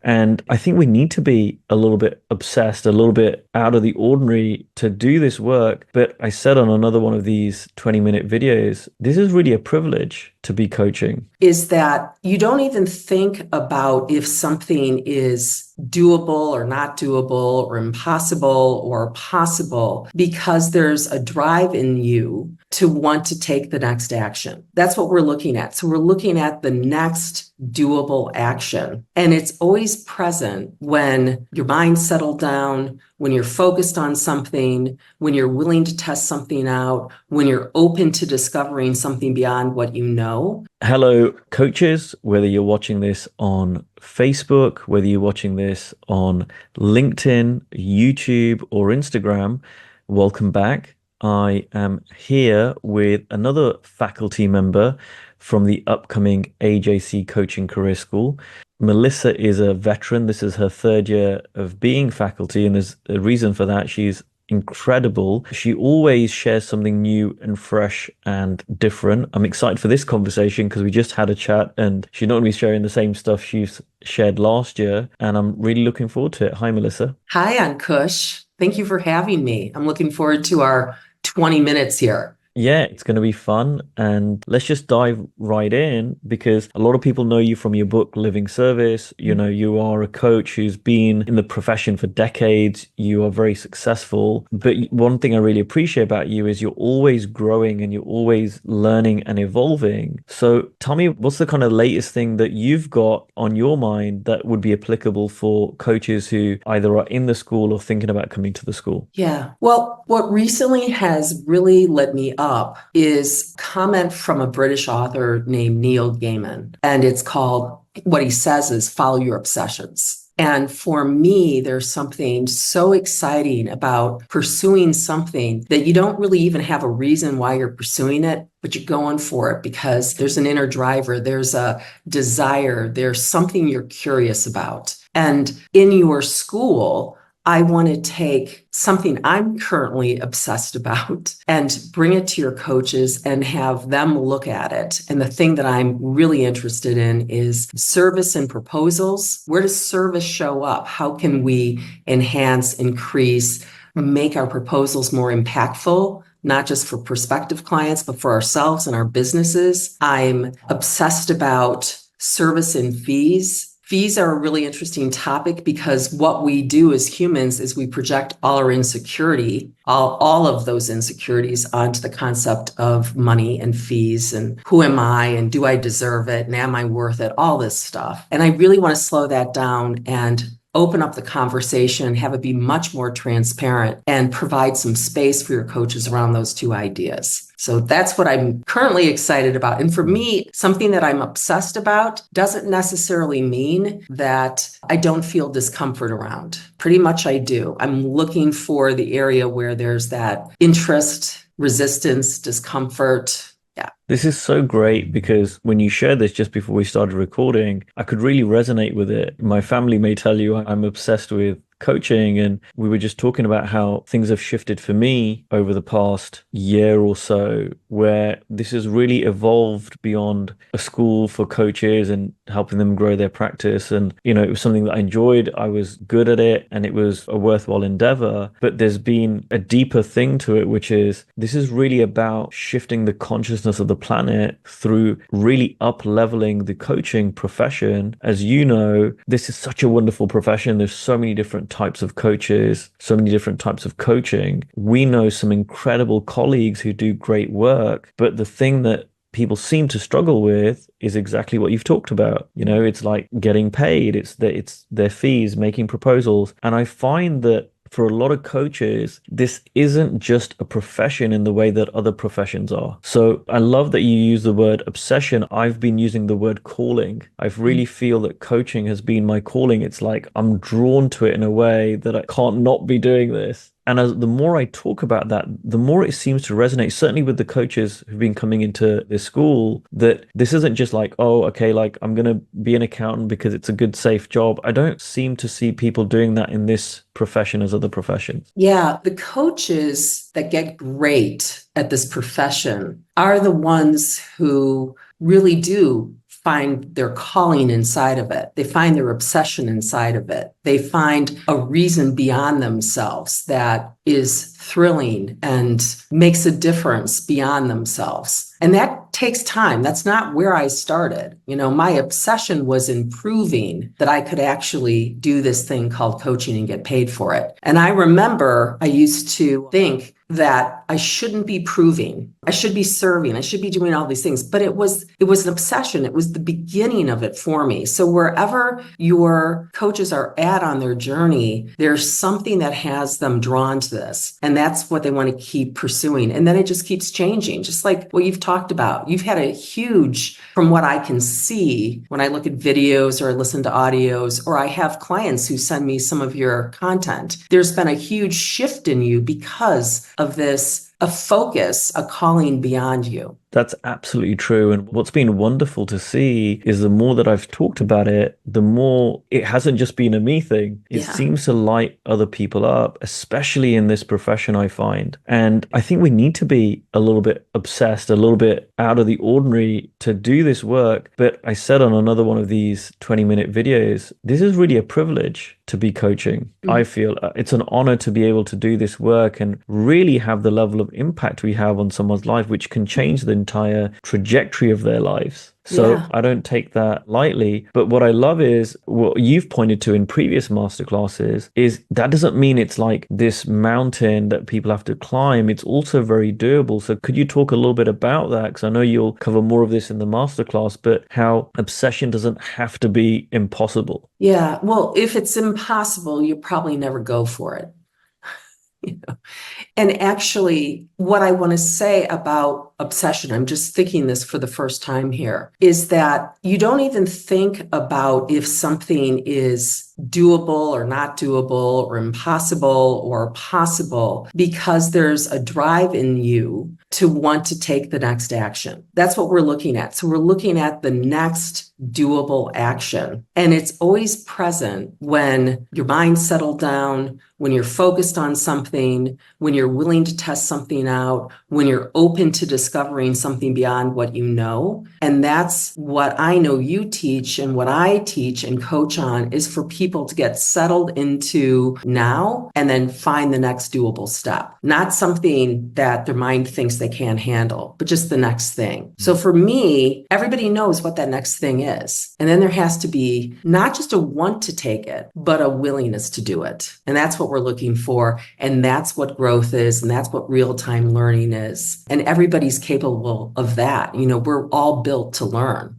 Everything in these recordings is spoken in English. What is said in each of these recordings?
And I think we need to be a little bit obsessed, a little bit out of the ordinary to do this work. But I said on another one of these 20-minute videos, this is really a privilege to be coaching. Is that you don't even think about if something is doable or not doable or impossible or possible, because there's a drive in you to want to take the next action. That's what we're looking at. So we're looking at the next doable action. And it's always present when your mind's settled down, when you're focused on something, when you're willing to test something out, when you're open to discovering something beyond what you know. Hello, coaches, whether you're watching this on Facebook, whether you're watching this on LinkedIn, YouTube, or Instagram, welcome back. I am here with another faculty member from the upcoming AJC Coaching Career School. Melissa is a veteran. This is her third year of being faculty, and there's a reason for that. She's incredible. She always shares something new and fresh and different. I'm excited for this conversation because we just had a chat and she's not going to be sharing the same stuff she's shared last year, and I'm really looking forward to it. Hi, Melissa. Hi, Ankush. Thank you for having me. I'm looking forward to our 20 minutes here. Yeah, it's going to be fun. And let's just dive right in, because a lot of people know you from your book, Living Service. You know, you are a coach who's been in the profession for decades. You are very successful. But one thing I really appreciate about you is you're always growing and you're always learning and evolving. So tell me, what's the kind of latest thing that you've got on your mind that would be applicable for coaches who either are in the school or thinking about coming to the school? Yeah. Well, what recently has really lit me up is comment from a British author named Neil Gaiman. And it's called, what he says is, follow your obsessions. And for me, there's something so exciting about pursuing something that you don't really even have a reason why you're pursuing it, but you're going for it because there's an inner driver, there's a desire, there's something you're curious about. And in your school, I want to take something I'm currently obsessed about and bring it to your coaches and have them look at it. And the thing that I'm really interested in is service and proposals. Where does service show up? How can we enhance, increase, make our proposals more impactful? Not just for prospective clients, but for ourselves and our businesses. I'm obsessed about service and fees. Fees are a really interesting topic because what we do as humans is we project all our insecurity, all of those insecurities onto the concept of money and fees and who am I and do I deserve it and am I worth it, all this stuff. And I really want to slow that down and open up the conversation, have it be much more transparent, and provide some space for your coaches around those two ideas. So that's what I'm currently excited about. And for me, something that I'm obsessed about doesn't necessarily mean that I don't feel discomfort around. Pretty much I do. I'm looking for the area where there's that interest, resistance, discomfort. Yeah. This is so great because when you shared this just before we started recording, I could really resonate with it. My family may tell you I'm obsessed with coaching, and we were just talking about how things have shifted for me over the past year or so, where this has really evolved beyond a school for coaches and helping them grow their practice. And, you know, it was something that I enjoyed. I was good at it and it was a worthwhile endeavor. But there's been a deeper thing to it, which is this is really about shifting the consciousness of the planet through really up-leveling the coaching profession. As you know, this is such a wonderful profession. There's so many different types of coaches, so many different types of coaching. We know some incredible colleagues who do great work, but the thing that people seem to struggle with is exactly what you've talked about. You know, it's like getting paid, it's their fees, making proposals. And I find that for a lot of coaches, this isn't just a profession in the way that other professions are. So I love that you use the word obsession. I've been using the word calling. I really feel that coaching has been my calling. It's like I'm drawn to it in a way that I can't not be doing this. And the more I talk about that, the more it seems to resonate, certainly with the coaches who've been coming into this school, that this isn't just like, oh, okay, like I'm going to be an accountant because it's a good, safe job. I don't seem to see people doing that in this profession as other professions. Yeah, the coaches that get great at this profession are the ones who really do find their calling inside of it. They find their obsession inside of it. They find a reason beyond themselves that is thrilling and makes a difference beyond themselves. And that takes time. That's not where I started. My obsession was in proving that I could actually do this thing called coaching and get paid for it. And I remember I used to think that I shouldn't be proving. I should be serving. I should be doing all these things. But it was an obsession. It was the beginning of it for me. So wherever your coaches are at on their journey, there's something that has them drawn to this. And that's what they want to keep pursuing. And then it just keeps changing, just like what you've talked about. You've had a huge, from what I can see, when I look at videos or listen to audios, or I have clients who send me some of your content, there's been a huge shift in you because of this, a focus, a calling beyond you. That's absolutely true. And what's been wonderful to see is the more that I've talked about it, the more it hasn't just been a me thing. It seems to light other people up, especially in this profession, I find. And I think we need to be a little bit obsessed, a little bit out of the ordinary to do this work. But I said on another one of these 20-minute videos, this is really a privilege to be coaching. I feel it's an honor to be able to do this work and really have the level of impact we have on someone's life, which can change the entire trajectory of their lives. So I don't take that lightly. But what I love is what you've pointed to in previous masterclasses is that doesn't mean it's like this mountain that people have to climb. It's also very doable. So could you talk a little bit about that? Because I know you'll cover more of this in the masterclass, but how obsession doesn't have to be impossible. Yeah. Well, if it's impossible, you probably never go for it. And actually, what I want to say about obsession, I'm just thinking this for the first time here, is that you don't even think about if something is doable or not doable or impossible or possible, because there's a drive in you to want to take the next action. That's what we're looking at. So we're looking at the next doable action. And it's always present when your mind's settled down, when you're focused on something, when you're willing to test something out, when you're open to discovering something beyond what you know. And that's what I know you teach, and what I teach and coach on is for people to get settled into now and then find the next doable step. Not something that their mind thinks they can't handle, but just the next thing. So for me, everybody knows what that next thing is. And then there has to be not just a want to take it, but a willingness to do it. And that's what we're looking for. And that's what growth is. And that's what real-time learning is. And everybody's capable of that. We're all built to learn,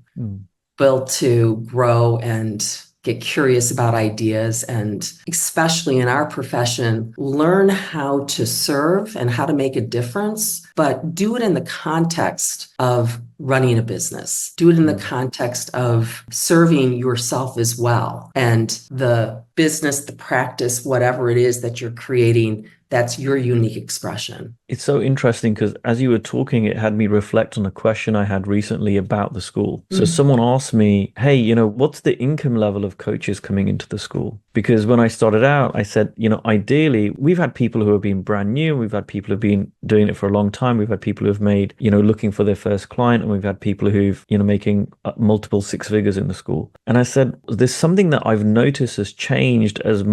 built to grow and get curious about ideas, and especially in our profession, learn how to serve and how to make a difference, but do it in the context of running a business. Do it in the context of serving yourself as well. And the business, the practice, whatever it is that you're creating, that's your unique expression. It's so interesting because as you were talking, it had me reflect on a question I had recently about the school. So someone asked me, hey, what's the income level of coaches coming into the school? Because when I started out, I said, ideally, we've had people who have been brand new. We've had people who've been doing it for a long time. We've had people who've made, looking for their first client. And we've had people who've, making multiple six figures in the school. And I said, there's something that I've noticed has changed as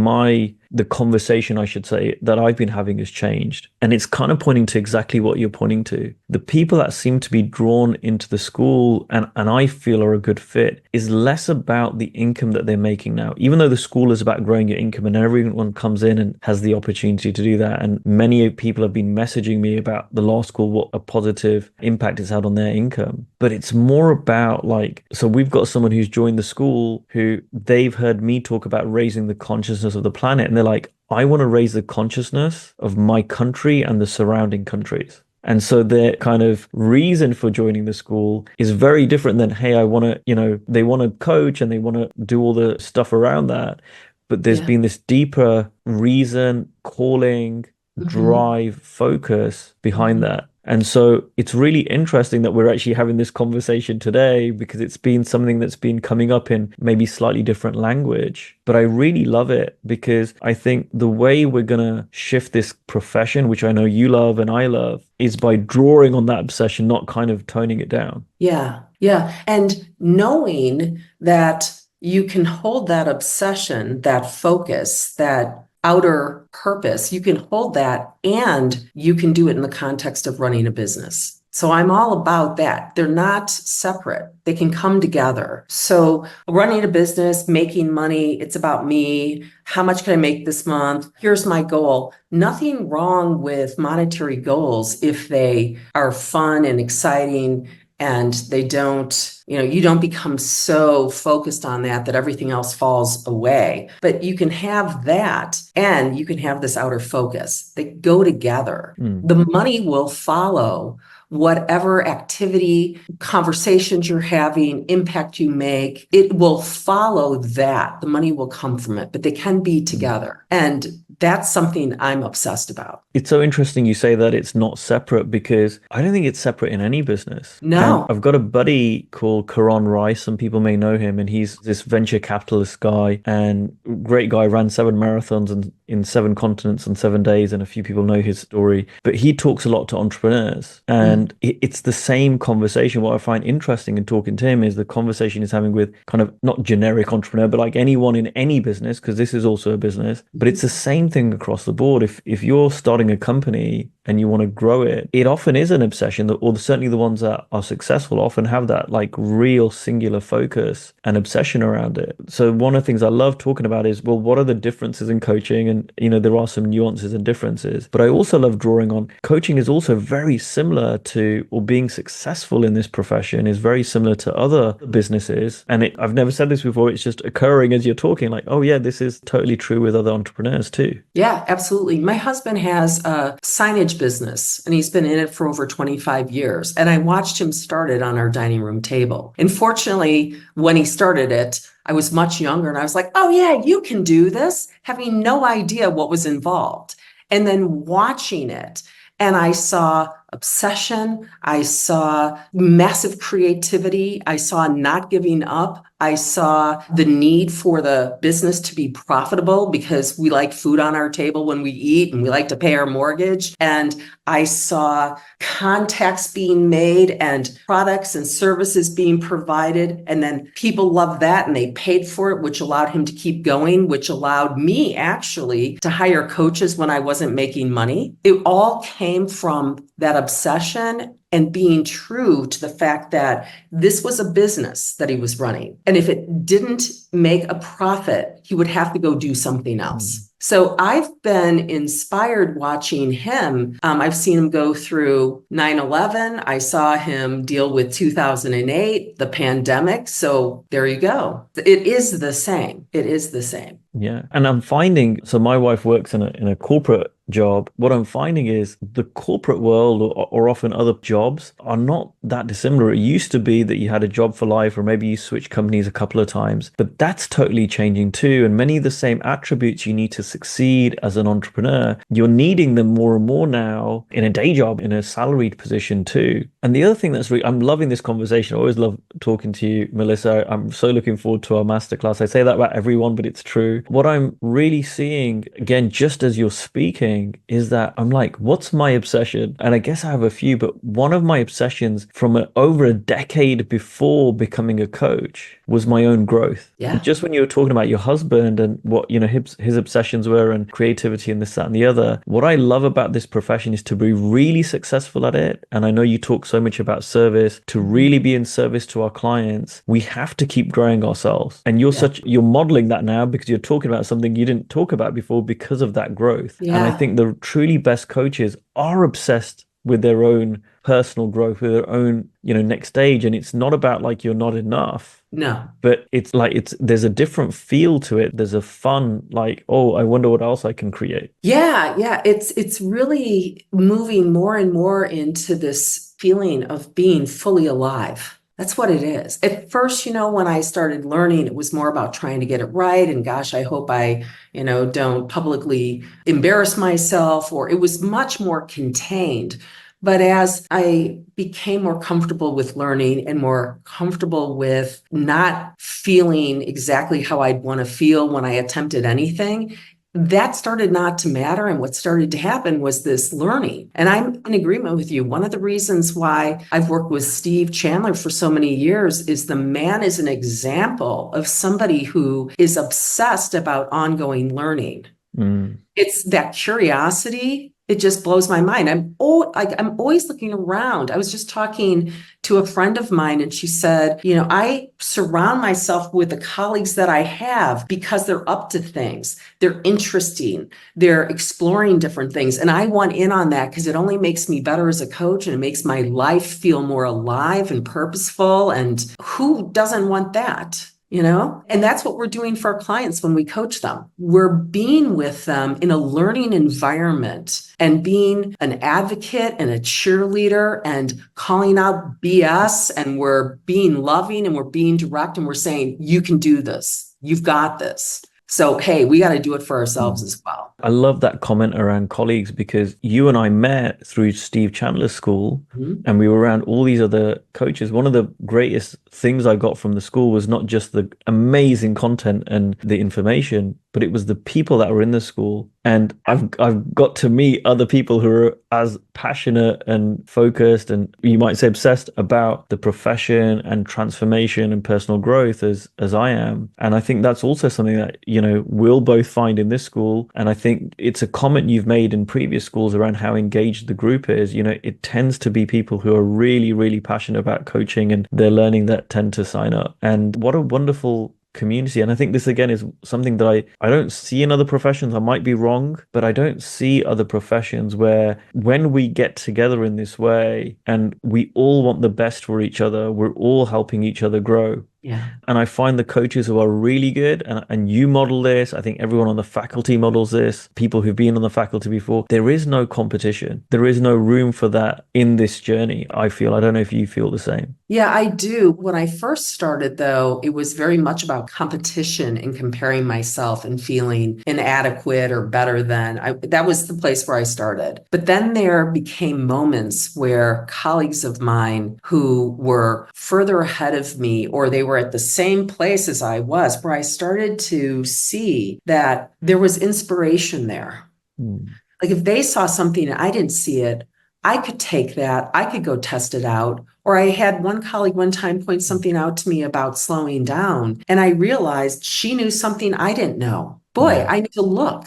the conversation, I should say, that I've been having has changed. And it's kind of pointing to exactly what you're pointing to. The people that seem to be drawn into the school and I feel are a good fit is less about the income that they're making now, even though the school is about growing your income and everyone comes in and has the opportunity to do that. And many people have been messaging me about the law school, what a positive impact it's had on their income. But it's more about so we've got someone who's joined the school who they've heard me talk about raising the consciousness of the planet. And they're like, I want to raise the consciousness of my country and the surrounding countries. And so their kind of reason for joining the school is very different than, hey, I want to, they want to coach and they want to do all the stuff around that. But there's been this deeper reason, calling, drive, focus behind that. And so it's really interesting that we're actually having this conversation today because it's been something that's been coming up in maybe slightly different language. But I really love it because I think the way we're going to shift this profession, which I know you love and I love, is by drawing on that obsession, not kind of toning it down. Yeah. Yeah. And knowing that you can hold that obsession, that focus, that outer purpose, you can hold that and you can do it in the context of running a business. So I'm all about that. They're not separate. They can come together. So running a business, making money, it's about me. How much can I make this month? Here's my goal. Nothing wrong with monetary goals if they are fun and exciting and they don't, you don't become so focused on that everything else falls away. But you can have that and you can have this outer focus. They go together. The money will follow whatever activity, conversations you're having, impact you make. It will follow that. The money will come from it, but they can be together. And that's something I'm obsessed about. It's so interesting you say that it's not separate because I don't think it's separate in any business. And No. I've got a buddy called Karan Rice. Some people may know him, and he's this venture capitalist guy and great guy, ran 7 marathons and in 7 continents in 7 days. And a few people know his story, but he talks a lot to entrepreneurs and it's the same conversation. What I find interesting in talking to him is the conversation he's having with kind of not generic entrepreneur, but like anyone in any business, because this is also a business, but it's the same thing across the board. If you're starting a company and you want to grow it, it often is an obsession that, or certainly the ones that are successful often have that like real singular focus and obsession around it. So one of the things I love talking about is, well, what are the differences in coaching? And, there are some nuances and differences, but I also love drawing on coaching is also very similar to, or being successful in this profession is very similar to other businesses. And I've never said this before. It's just occurring as you're talking like, oh yeah, this is totally true with other entrepreneurs too. Yeah, absolutely. My husband has a signage business and he's been in it for over 25 years. And I watched him start it on our dining room table. And fortunately, when he started it, I was much younger and I was like, oh yeah, you can do this, having no idea what was involved. And then watching it, and I saw obsession, I saw massive creativity, I saw not giving up. I saw the need for the business to be profitable because we like food on our table when we eat and we like to pay our mortgage. And I saw contacts being made and products and services being provided. And then people loved that and they paid for it, which allowed him to keep going, which allowed me actually to hire coaches when I wasn't making money. It all came from that obsession and being true to the fact that this was a business that he was running. And if it didn't make a profit, he would have to go do something else. So I've been inspired watching him. I've seen him go through 9/11. I saw him deal with 2008, the pandemic. So there you go. It is the same. It is the same. Yeah. And I'm finding, so my wife works in a corporate job. What I'm finding is the corporate world or often other jobs are not that dissimilar. It used to be that you had a job for life, or maybe you switched companies a couple of times, but that's totally changing too. And many of the same attributes you need to succeed as an entrepreneur, you're needing them more and more now in a day job, in a salaried position too. And the other thing that's I'm loving this conversation. I always love talking to you, Melissa. I'm so looking forward to our masterclass. I say that about everyone, but it's true. What I'm really seeing, again, just as you're speaking, is that I'm like, what's my obsession? And I guess I have a few, but one of my obsessions from over a decade before becoming a coach was my own growth. Yeah. Just when you were talking about your husband and what, his obsessions were and creativity and this, that, and the other, what I love about this profession is to be really successful at it. And I know you talk so much about service, to really be in service to our clients. We have to keep growing ourselves. And you're modeling that now because you're talking about something you didn't talk about before because of that growth. Yeah. And I think the truly best coaches are obsessed with their own personal growth, with their own, next stage. And it's not about like you're not enough. No. But it's like there's a different feel to it. There's a fun, like, oh, I wonder what else I can create. Yeah. It's really moving more and more into this feeling of being fully alive. That's what it is. At first, when I started learning, it was more about trying to get it right. And gosh, I hope I, don't publicly embarrass myself, or it was much more contained. But as I became more comfortable with learning and more comfortable with not feeling exactly how I'd want to feel when I attempted anything, that started not to matter. And what started to happen was this learning. And I'm in agreement with you. One of the reasons why I've worked with Steve Chandler for so many years is the man is an example of somebody who is obsessed about ongoing learning. Mm. It's that curiosity. It just blows my mind. I'm always looking around. I was just talking to a friend of mine and she said, I surround myself with the colleagues that I have because they're up to things. They're interesting. They're exploring different things. And I want in on that because it only makes me better as a coach and it makes my life feel more alive and purposeful. And who doesn't want that? And that's what we're doing for our clients when we coach them. We're being with them in a learning environment and being an advocate and a cheerleader and calling out BS. And we're being loving and we're being direct and we're saying, you can do this. You've got this. So, hey, we got to do it for ourselves as well. I love that comment around colleagues because you and I met through Steve Chandler's school and we were around all these other coaches. One of the greatest things I got from the school was not just the amazing content and the information, but it was the people that were in the school. And I've got to meet other people who are as passionate and focused and you might say obsessed about the profession and transformation and personal growth as I am. And I think that's also something that, we'll both find in this school. And I think it's a comment you've made in previous schools around how engaged the group is. It tends to be people who are really, really passionate about coaching and they're learning that tend to sign up. And what a wonderful community. And I think this again is something that I don't see in other professions. I might be wrong, but I don't see other professions where when we get together in this way and we all want the best for each other, we're all helping each other grow. Yeah. And I find the coaches who are really good, and you model this, I think everyone on the faculty models this, people who've been on the faculty before, there is no competition. There is no room for that in this journey, I feel. I don't know if you feel the same. Yeah, I do. When I first started, though, it was very much about competition and comparing myself and feeling inadequate or better than. That was the place where I started. But then there became moments where colleagues of mine who were further ahead of me, or they were at the same place as I was, where I started to see that there was inspiration there. Like if they saw something and I didn't see it, I could take that, I could go test it out. Or I had one colleague one time point something out to me about slowing down. And I realized she knew something I didn't know. Boy, I need to look.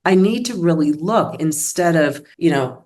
I need to really look instead of,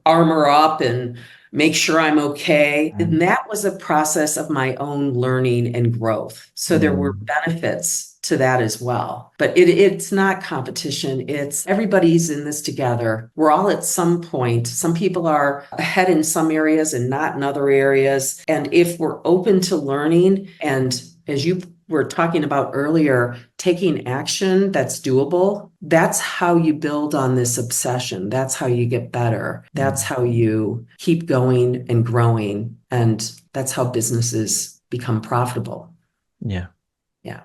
armor up and make sure I'm okay. And that was a process of my own learning and growth. So there were benefits to that as well. But it's not competition. It's everybody's in this together. We're all at some point. Some people are ahead in some areas and not in other areas. And if we're open to learning, and as you were talking about earlier, taking action that's doable, that's how you build on this obsession. That's how you get better. That's how you keep going and growing. And that's how businesses become profitable. Yeah. Yeah.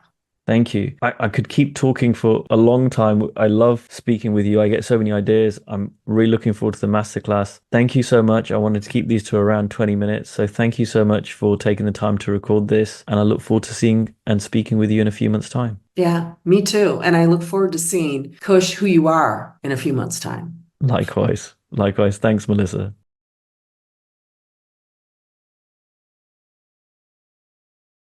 Thank you. I could keep talking for a long time. I love speaking with you. I get so many ideas. I'm really looking forward to the masterclass. Thank you so much. I wanted to keep these to around 20 minutes. So thank you so much for taking the time to record this. And I look forward to seeing and speaking with you in a few months' time. Yeah, me too. And I look forward to seeing, Coach, who you are in a few months' time. Likewise. Likewise. Thanks, Melissa.